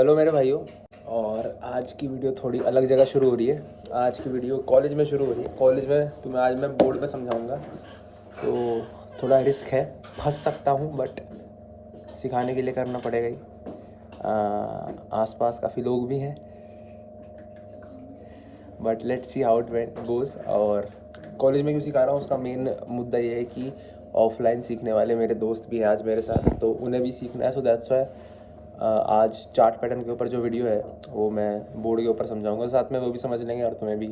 Hello मेरे भाइयों। और आज की वीडियो थोड़ी अलग जगह शुरू हो रही है। आज की वीडियो कॉलेज में शुरू हो रही है। कॉलेज में तुम्हें आज मैं बोर्ड पे समझाऊंगा, तो थोड़ा रिस्क है, फंस सकता हूँ, बट सिखाने के लिए करना पड़ेगा ही। आसपास काफ़ी लोग भी हैं, but let's see how it goes. और कॉलेज में क्यों सिखा रहा हूँ, उसका मेन मुद्दा ये है कि ऑफलाइन सीखने वाले मेरे दोस्त भी हैं आज मेरे साथ, तो उन्हें भी सीखना है। सो दैट्स वाई आज चार्ट पैटर्न के ऊपर जो वीडियो है वो मैं बोर्ड के ऊपर समझाऊंगा, साथ में वो भी समझ लेंगे और तुम्हें भी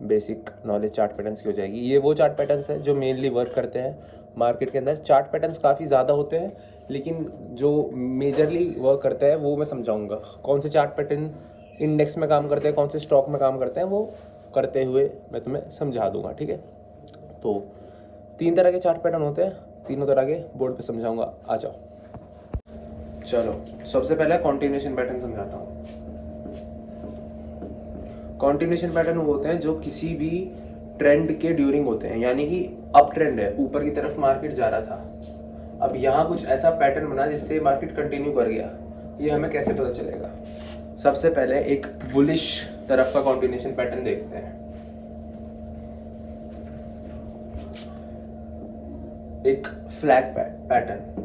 बेसिक नॉलेज चार्ट पैटर्न्स की हो जाएगी। ये वो चार्ट पैटर्न्स है जो मेनली वर्क करते हैं मार्केट के अंदर। चार्ट पैटर्न्स काफ़ी ज़्यादा होते हैं, लेकिन जो मेजरली वर्क करते हैं वो मैं समझाऊंगा। कौन से चार्ट पैटर्न इंडेक्स में काम करते हैं, कौन से स्टॉक में काम करते हैं, वो करते हुए मैं तुम्हें समझा दूंगा, ठीक है। तो 3 तरह के चार्ट पैटर्न होते हैं, तीनों तरह के बोर्ड पे समझाऊंगा। आ जाओ। चलो, सबसे पहले कॉन्टिन्यूशन पैटर्न समझाता हूँ। कॉन्टिन्यूशन पैटर्न वो होते हैं जो किसी भी ट्रेंड के ड्यूरिंग होते हैं, यानी कि अप ट्रेंड है, ऊपर की तरफ मार्केट जा रहा था, अब यहाँ कुछ ऐसा पैटर्न बना जिससे मार्केट कंटिन्यू कर गया। ये हमें कैसे पता चलेगा? सबसे पहले एक बुलिश तरफ का कॉन्टिन्यूशन पैटर्न देखते हैं। एक flag pattern,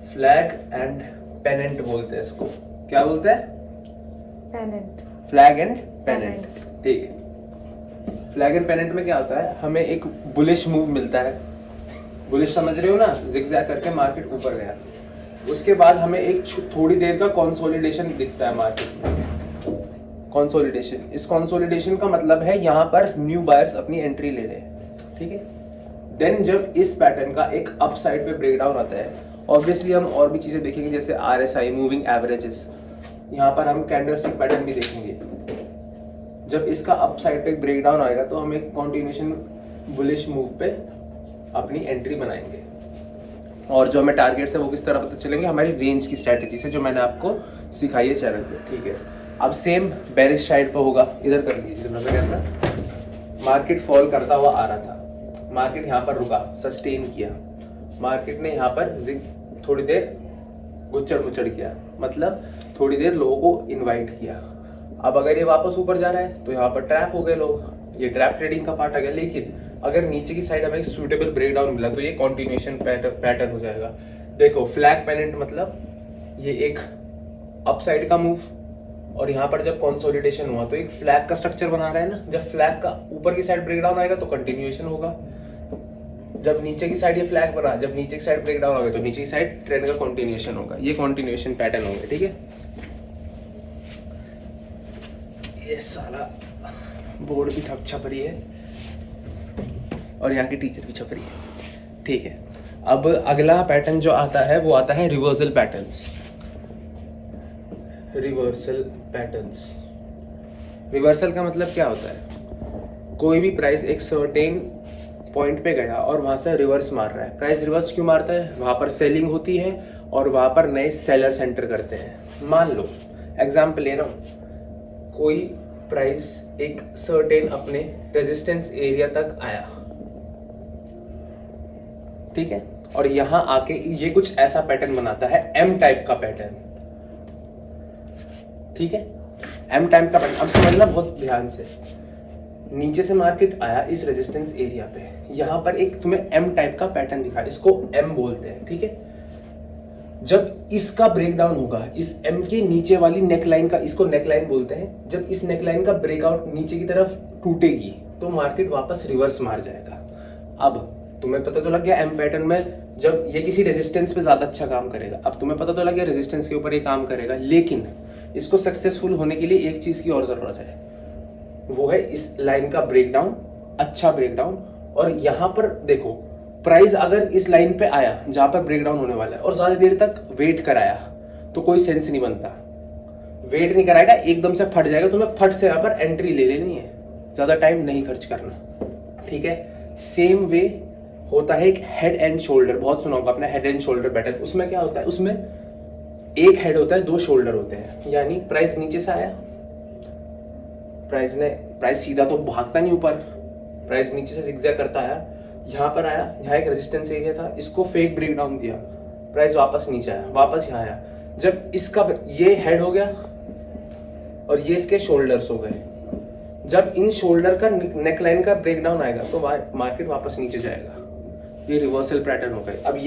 flag and pennant बोलते हैं इसको। क्या बोलते हैं? पेनेंट। फ्लैग एंड पेनेंट, ठीक है। फ्लैग एंड पेनेंट में क्या होता है, हमें एक बुलिश मूव मिलता है। बुलिश समझ रहे हो ना, जिगजैग करके मार्केट ऊपर गया। उसके बाद हमें एक थोड़ी देर का कंसोलिडेशन दिखता है मार्केट में। कंसोलिडेशन, इस कंसोलिडेशन का मतलब है यहाँ पर न्यू बायर्स अपनी एंट्री ले रहे हैं, ठीक है। देन जब इस पैटर्न का एक अप साइड पे ब्रेकडाउन आता है, ऑब्वियसली हम और भी चीजें देखेंगे जैसे RSI, मूविंग एवरेजेस, यहाँ पर हम कैंडलस्टिक पैटर्न भी देखेंगे। जब इसका अप साइड पे ब्रेकडाउन आएगा तो हम एक कॉन्टिन्यूशन बुलिश मूव पे अपनी एंट्री बनाएंगे। और जो हमें टारगेट्स है वो किस तरह पता चलेंगे? हमारी रेंज की स्ट्रैटेजी से, जो मैंने आपको सिखाई है चैनल पे, ठीक है। अब सेम बेरिश साइड पे होगा। इधर कर लीजिए कैमरा। मार्केट फॉल करता हुआ आ रहा था, मार्केट यहाँ पर रुका, सस्टेन किया, मार्केट ने यहाँ पर थोड़ी देर गुच्चड़ मुच्चड़ किया, मतलब थोड़ी देर लोगों को इनवाइट किया। अब अगर ये वापस ऊपर जा रहा है तो यहाँ पर ट्रैप हो गए लोग, ये ट्रैप ट्रेडिंग का पार्ट आ गया। लेकिन अगर नीचे की साइड हमें सूटेबल ब्रेकडाउन मिला तो ये कॉन्टिन्यूशन पैटर्न हो जाएगा। देखो, फ्लैग पेनेंट मतलब ये एक अपसाइड का मूव, और यहाँ पर जब कंसोलिडेशन हुआ तो एक फ्लैग का स्ट्रक्चर बना रहा है ना। जब फ्लैग का ऊपर की साइड ब्रेकडाउन आएगा तो कंटिन्यूएशन होगा। जब नीचे की साइड ये फ्लैग बना, जब नीचे की साइड ब्रेकडाउन होगा तो नीचे की साइड ट्रेंड का कंटिन्यूएशन होगा। ये कंटिन्यूएशन पैटर्न होगा, ठीक है। ये साला बोर्ड भी थक छपरी है और यहाँ की टीचर भी छपरी है, ठीक है। अब अगला पैटर्न जो आता है वो आता है reversal patterns. Reversal patterns, reversal का मतलब क्या होता है? कोई भी प्राइस एक सर्टेन पॉइंट पे गया और वहां से रिवर्स मार रहा है। प्राइस रिवर्स क्यों मारता है? वहां पर सेलिंग होती है और वहां पर नए सेलर्स एंटर करते हैं। मान लो एग्जांपल ले रहा हूं, कोई प्राइस एक सर्टेन अपने रेजिस्टेंस एरिया तक आया, ठीक है, और यहां आके ये कुछ ऐसा पैटर्न बनाता है, एम टाइप का पैटर्न, ठीक है। एम टाइप का पैटर्न, अब समझना बहुत ध्यान से। नीचे से मार्केट आया इस रेजिस्टेंस एरिया पे, यहां पर एक तुम्हें एम टाइप का पैटर्न दिखा, इसको एम बोलते हैं, ठीक है। जब इसका ब्रेकडाउन होगा, इस एम के नीचे वाली नेकलाइन का, इसको नेकलाइन बोलते हैं, जब इस नेकलाइन का ब्रेकआउट नीचे की तरफ टूटेगी तो मार्केट वापस रिवर्स मार जाएगा। अब तुम्हें पता तो लग गया एम पैटर्न में जब ये किसी रेजिस्टेंस पे ज्यादा अच्छा काम करेगा। अब तुम्हें पता तो लग गया रेजिस्टेंस के ऊपर ये काम करेगा, लेकिन इसको सक्सेसफुल होने के लिए एक चीज की और जरूरत है, वो है इस लाइन का ब्रेकडाउन, अच्छा ब्रेकडाउन। और यहां पर देखो, प्राइस अगर इस लाइन पे आया जहां पर ब्रेकडाउन होने वाला है और ज्यादा देर तक वेट कराया तो कोई सेंस नहीं बनता। वेट नहीं कराएगा, एकदम से फट जाएगा, तुम्हें फट से यहां पर एंट्री ले लेनी है, ज्यादा टाइम नहीं खर्च करना, ठीक है। सेम वे होता है एक हेड एंड शोल्डर, बहुत सुना होगा आपने हेड एंड शोल्डर पैटर्न। उसमें क्या होता है? उसमें एक हेड होता है, 2 शोल्डर होते हैं। यानी प्राइस नीचे से आया, प्राइस सीधा तो भागता नहीं ऊपर, प्राइस नीचे से जिगजैग करता आया, यहाँ पर आया, यहाँ एक रेजिस्टेंस एरिया था, इसको फेक ब्रेकडाउन दिया, प्राइस वापस नीचे आया, वापस यहाँ आया। जब इसका ये हेड हो गया और ये इसके शोल्डर्स हो गए, जब इन शोल्डर का नेकलाइन का ब्रेकडाउन आएगा तो मार्केट वापस नीचे जाएगा। ये रिवर्सल पैटर्न हो गए। अब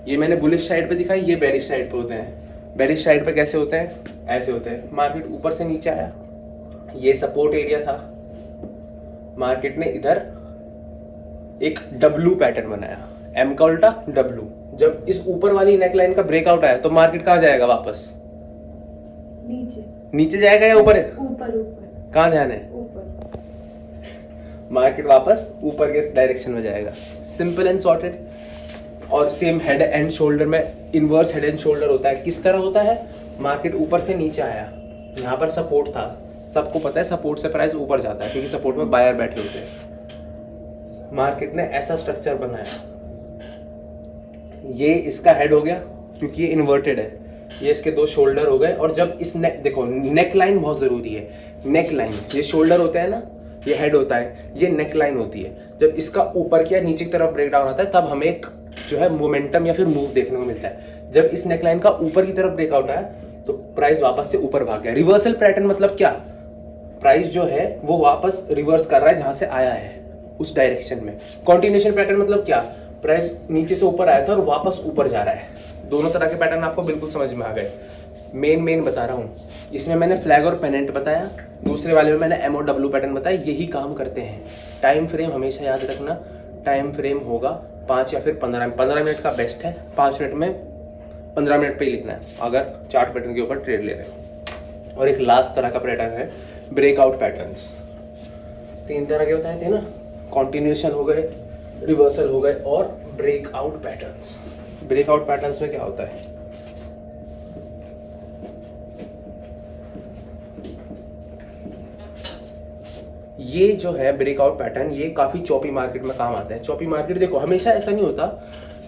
ये मैंने बुलिश साइड पे दिखाई, ये बेरिश साइड पे होते हैं। बेरिश साइड पे कैसे होते हैं? ऐसे होते हैं। मार्केट ऊपर से नीचे आया, ये सपोर्ट एरिया था, मार्केट ने इधर एक डब्ल्यू पैटर्न बनाया, एम का उल्टा डब्ल्यू। जब इस ऊपर वाली नेकलाइन का ब्रेकआउट आया तो मार्केट कहाँ जाएगा? वापस नीचे जाएगा या ऊपर? ऊपर। कहाँ ध्यान है? ऊपर। मार्केट वापस ऊपर के डायरेक्शन में जाएगा। Simple and sorted. और सेम हेड एंड शोल्डर में इनवर्स हेड एंड शोल्डर होता है। किस तरह होता है? मार्केट ऊपर से नीचे आया, यहाँ पर सपोर्ट था, सबको पता है सपोर्ट से प्राइस ऊपर जाता है क्योंकि सपोर्ट में बायर बैठे होते हैं। मार्केट ने ऐसा स्ट्रक्चर बनाया, ये इसका हेड हो गया क्योंकि ये इन्वर्टेड है, ये इसके दो शोल्डर हो गए। और जब इस देखो नेक लाइन बहुत जरूरी है। नेक लाइन, ये शोल्डर होता है ना, ये हेड होता है, ये नेक लाइन होती है। जब इसका ऊपर की या नीचे की तरफ ब्रेकडाउन आता है तब हमें एक जो है मोमेंटम या फिर मूव देखने को मिलता है। जब इस नेक लाइन का ऊपर की तरफ ब्रेकआउट आया तो प्राइस वापस से ऊपर भाग गया। रिवर्सल पैटर्न मतलब क्या? प्राइस जो है वो वापस रिवर्स कर रहा है जहां से आया है उस डायरेक्शन में। कॉन्टिन्यूएशन पैटर्न मतलब क्या? प्राइस नीचे से ऊपर आया था और वापस ऊपर जा रहा है। दोनों तरह के पैटर्न आपको बिल्कुल समझ में आ गए। मेन बता रहा हूँ। इसमें मैंने फ्लैग और पेनेंट बताया, दूसरे वाले में मैंने एम और डब्ल्यू पैटर्न बताया। यही काम करते हैं। टाइम फ्रेम हमेशा याद रखना, टाइम फ्रेम होगा 5 या फिर 15 मिनट का बेस्ट है। 5 मिनट में 15 मिनट पे ही लिखना है अगर चार्ट पैटर्न के ऊपर ट्रेड ले रहे हैं। और एक लास्ट तरह का पैटर्न है ब्रेकआउट पैटर्न्स। 3 तरह के होते हैं ना, कॉन्टिन्यूएशन हो गए, रिवर्सल हो गए और ब्रेकआउट पैटर्न्स। ब्रेकआउट पैटर्न्स में क्या होता है? ये जो है ब्रेकआउट पैटर्न, ये काफी चॉपी मार्केट में काम आता है। चॉपी मार्केट देखो हमेशा ऐसा नहीं होता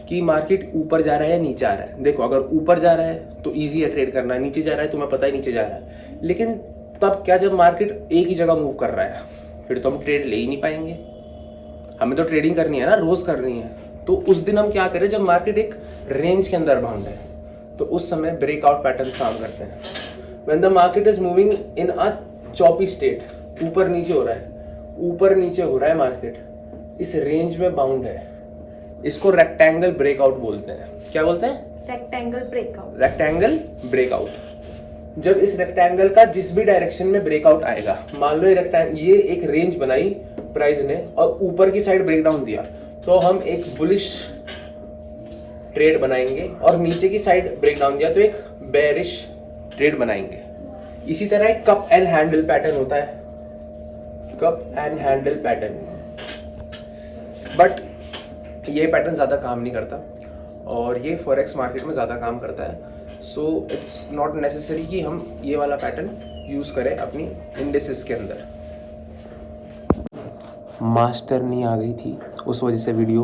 कि मार्केट ऊपर जा रहा है या नीचे आ रहा है। देखो अगर ऊपर जा रहा है तो इजी है ट्रेड करना, नीचे जा रहा है तुम्हें पता ही नीचे जा रहा है। लेकिन तब क्या, जब मार्केट एक ही जगह मूव कर रहा है फिर तो हम ट्रेड ले ही नहीं पाएंगे। हमें तो ट्रेडिंग करनी है ना, रोज करनी है। तो उस दिन हम क्या करें? जब मार्केट एक रेंज के अंदर बाउंड है तो उस समय ब्रेकआउट पैटर्न काम करते हैं। When the market is moving in a choppy state, ऊपर नीचे हो रहा है, ऊपर नीचे हो रहा है मार्केट, इस रेंज में बाउंड है, इसको रेक्टेंगल ब्रेकआउट बोलते हैं। क्या बोलते हैं? Rectangle breakout. Rectangle breakout. जब इस रेक्टेंगल का जिस भी डायरेक्शन में ब्रेकआउट आएगा, मान लो ये एक रेंज बनाई प्राइस ने और ऊपर की साइड ब्रेकडाउन दिया, तो हम एक बुलिश ट्रेड बनाएंगे। और नीचे की साइड ब्रेकडाउन दिया तो एक बेरिश ट्रेड बनाएंगे। इसी तरह एक कप एंड हैंडल पैटर्न होता है, cup and handle pattern. But ये पैटर्न ज़्यादा काम नहीं करता और ये फॉरेक्स मार्केट में ज़्यादा काम करता है। सो इट्स नॉट नेसेसरी कि हम ये वाला पैटर्न यूज़ करें अपनी इंडेक्सेस के अंदर। मास्टर नहीं आ गई थी, उस वजह से वीडियो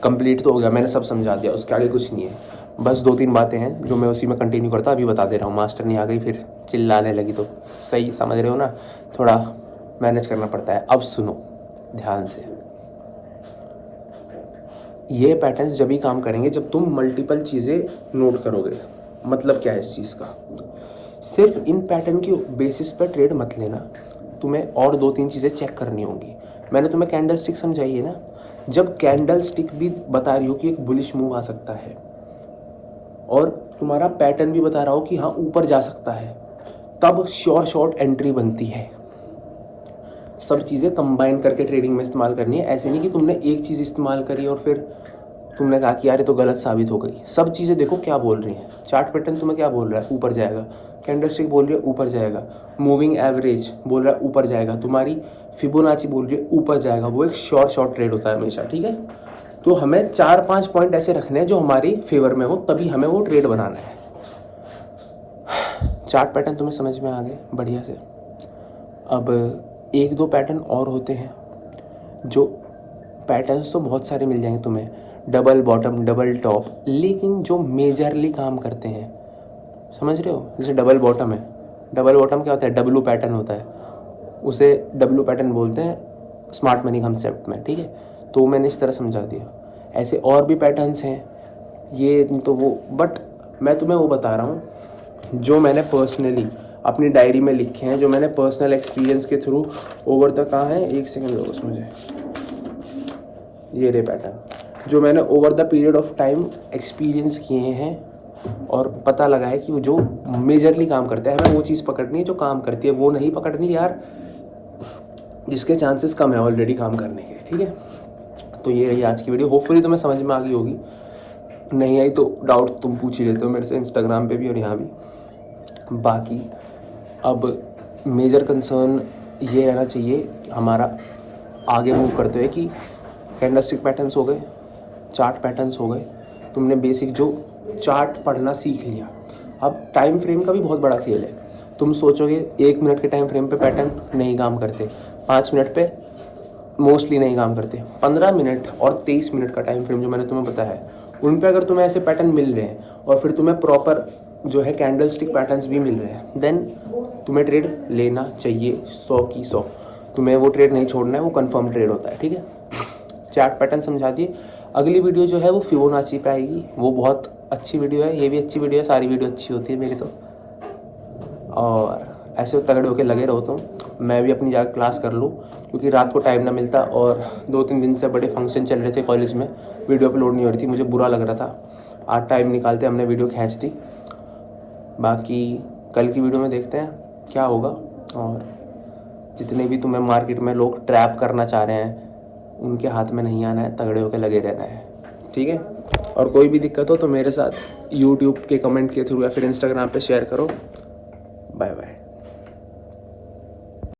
कंप्लीट तो हो गया, मैंने सब समझा दिया, उसके आगे कुछ नहीं है। बस 2-3 बातें हैं जो मैं उसी में कंटिन्यू करता, अभी बता दे रहा हूँ। मास्टर नहीं आ गई फिर चिल्लाने लगी तो सही समझ रहे हो ना, थोड़ा मैनेज करना पड़ता है। अब सुनो ध्यान से, ये पैटर्न्स जब ही काम करेंगे जब तुम मल्टीपल चीज़ें नोट करोगे। मतलब क्या है इस चीज़ का? सिर्फ इन पैटर्न की बेसिस पर ट्रेड मत लेना, तुम्हें और 2-3 चीज़ें चेक करनी होंगी। मैंने तुम्हें कैंडल स्टिक समझाई है ना, जब कैंडल स्टिक भी बता रही हो कि एक बुलिश मूव आ सकता है और तुम्हारा पैटर्न भी बता रहा हो कि हाँ ऊपर जा सकता है, तब श्योर शॉर्ट एंट्री बनती है। सब चीज़ें कंबाइन करके ट्रेडिंग में इस्तेमाल करनी है। ऐसे नहीं कि तुमने एक चीज़ इस्तेमाल करी और फिर तुमने कहा कि यार ये तो गलत साबित हो गई। सब चीज़ें देखो क्या बोल रही हैं। चार्ट पैटर्न तुम्हें क्या बोल रहा है? ऊपर जाएगा। कैंडलस्टिक बोल रही है ऊपर जाएगा। मूविंग एवरेज बोल रहा है ऊपर जाएगा। तुम्हारी फिबोनाची बोल रही है ऊपर जाएगा। वो एक शॉर्ट ट्रेड होता है हमेशा, ठीक है। तो हमें 4-5 पॉइंट ऐसे रखने हैं जो हमारी फेवर में हो, तभी हमें वो ट्रेड बनाना है। चार्ट पैटर्न तुम्हें समझ में आ गए बढ़िया से। अब 1-2 पैटर्न और होते हैं, जो पैटर्न्स तो बहुत सारे मिल जाएंगे तुम्हें, डबल बॉटम, डबल टॉप, लेकिन जो मेजरली काम करते हैं, समझ रहे हो? जैसे डबल बॉटम है, डबल बॉटम क्या होता है? डब्लू पैटर्न होता है, उसे डब्लू पैटर्न बोलते हैं स्मार्ट मनी कंसेप्ट में, ठीक है। तो मैंने इस तरह समझा दिया। ऐसे और भी पैटर्न्स हैं, ये तो वो, बट मैं तुम्हें वो बता रहा हूँ जो मैंने पर्सनली अपनी डायरी में लिखे हैं, जो मैंने पर्सनल एक्सपीरियंस के थ्रू ओवर द कहाँ है, एक सेकंड दो बस मुझे, ये रे पैटर्न जो मैंने over the period of time experience किए हैं और पता लगा है कि वो जो मेजरली काम करता है, हमें वो चीज़ पकड़नी है जो काम करती है, वो नहीं पकड़नी यार जिसके चांसेस कम है ऑलरेडी काम करने के। ठीक है, तो ये रही आज की वीडियो। होपफुली तुम्हें समझ में आ गई होगी, नहीं आई तो डाउट तुम पूछ ही लेते हो मेरे से इंस्टाग्राम पे भी और यहाँ भी। बाकी अब मेजर कंसर्न ये रहना चाहिए कि हमारा आगे मूव करते हुए कि कैंडलस्टिक पैटर्न्स हो गए, चार्ट पैटर्न्स हो गए, तुमने बेसिक जो चार्ट पढ़ना सीख लिया। अब टाइम फ्रेम का भी बहुत बड़ा खेल है। तुम सोचोगे 1 मिनट के टाइम फ्रेम पे पैटर्न नहीं काम करते, 5 मिनट पे मोस्टली नहीं काम करते, 15 मिनट और 23 मिनट का टाइम फ्रेम जो मैंने तुम्हें बताया है, उन पे अगर तुम्हें ऐसे पैटर्न मिल रहे हैं और फिर तुम्हें प्रॉपर जो है कैंडलस्टिक पैटर्न्स भी मिल रहे हैं, देन तुम्हें ट्रेड लेना चाहिए 100 की 100। तुम्हें वो ट्रेड नहीं छोड़ना है, वो कंफर्म ट्रेड होता है। ठीक है, चार्ट पैटर्न समझा दिए। अगली वीडियो जो है वो फिबोनाची पे आएगी, वो बहुत अच्छी वीडियो है, ये भी अच्छी वीडियो है, सारी वीडियो अच्छी होती है मेरी तो। और ऐसे तगड़े होके लगे रहो तुम, मैं भी अपनी जाकर क्लास कर लूँ क्योंकि रात को टाइम ना मिलता और 2-3 दिन से बड़े फंक्शन चल रहे थे कॉलेज में, वीडियो अपलोड नहीं हो रही थी, मुझे बुरा लग रहा था। आज टाइम निकालते हमने वीडियो खींच दी। बाकी कल की वीडियो में देखते हैं क्या होगा। और जितने भी तुम्हें मार्केट में लोग ट्रैप करना चाह रहे हैं उनके हाथ में नहीं आना है, तगड़े होकर लगे रहना है। ठीक है, और कोई भी दिक्कत हो तो मेरे साथ यूट्यूब के कमेंट के थ्रू या फिर इंस्टाग्राम पे शेयर करो। Bye bye.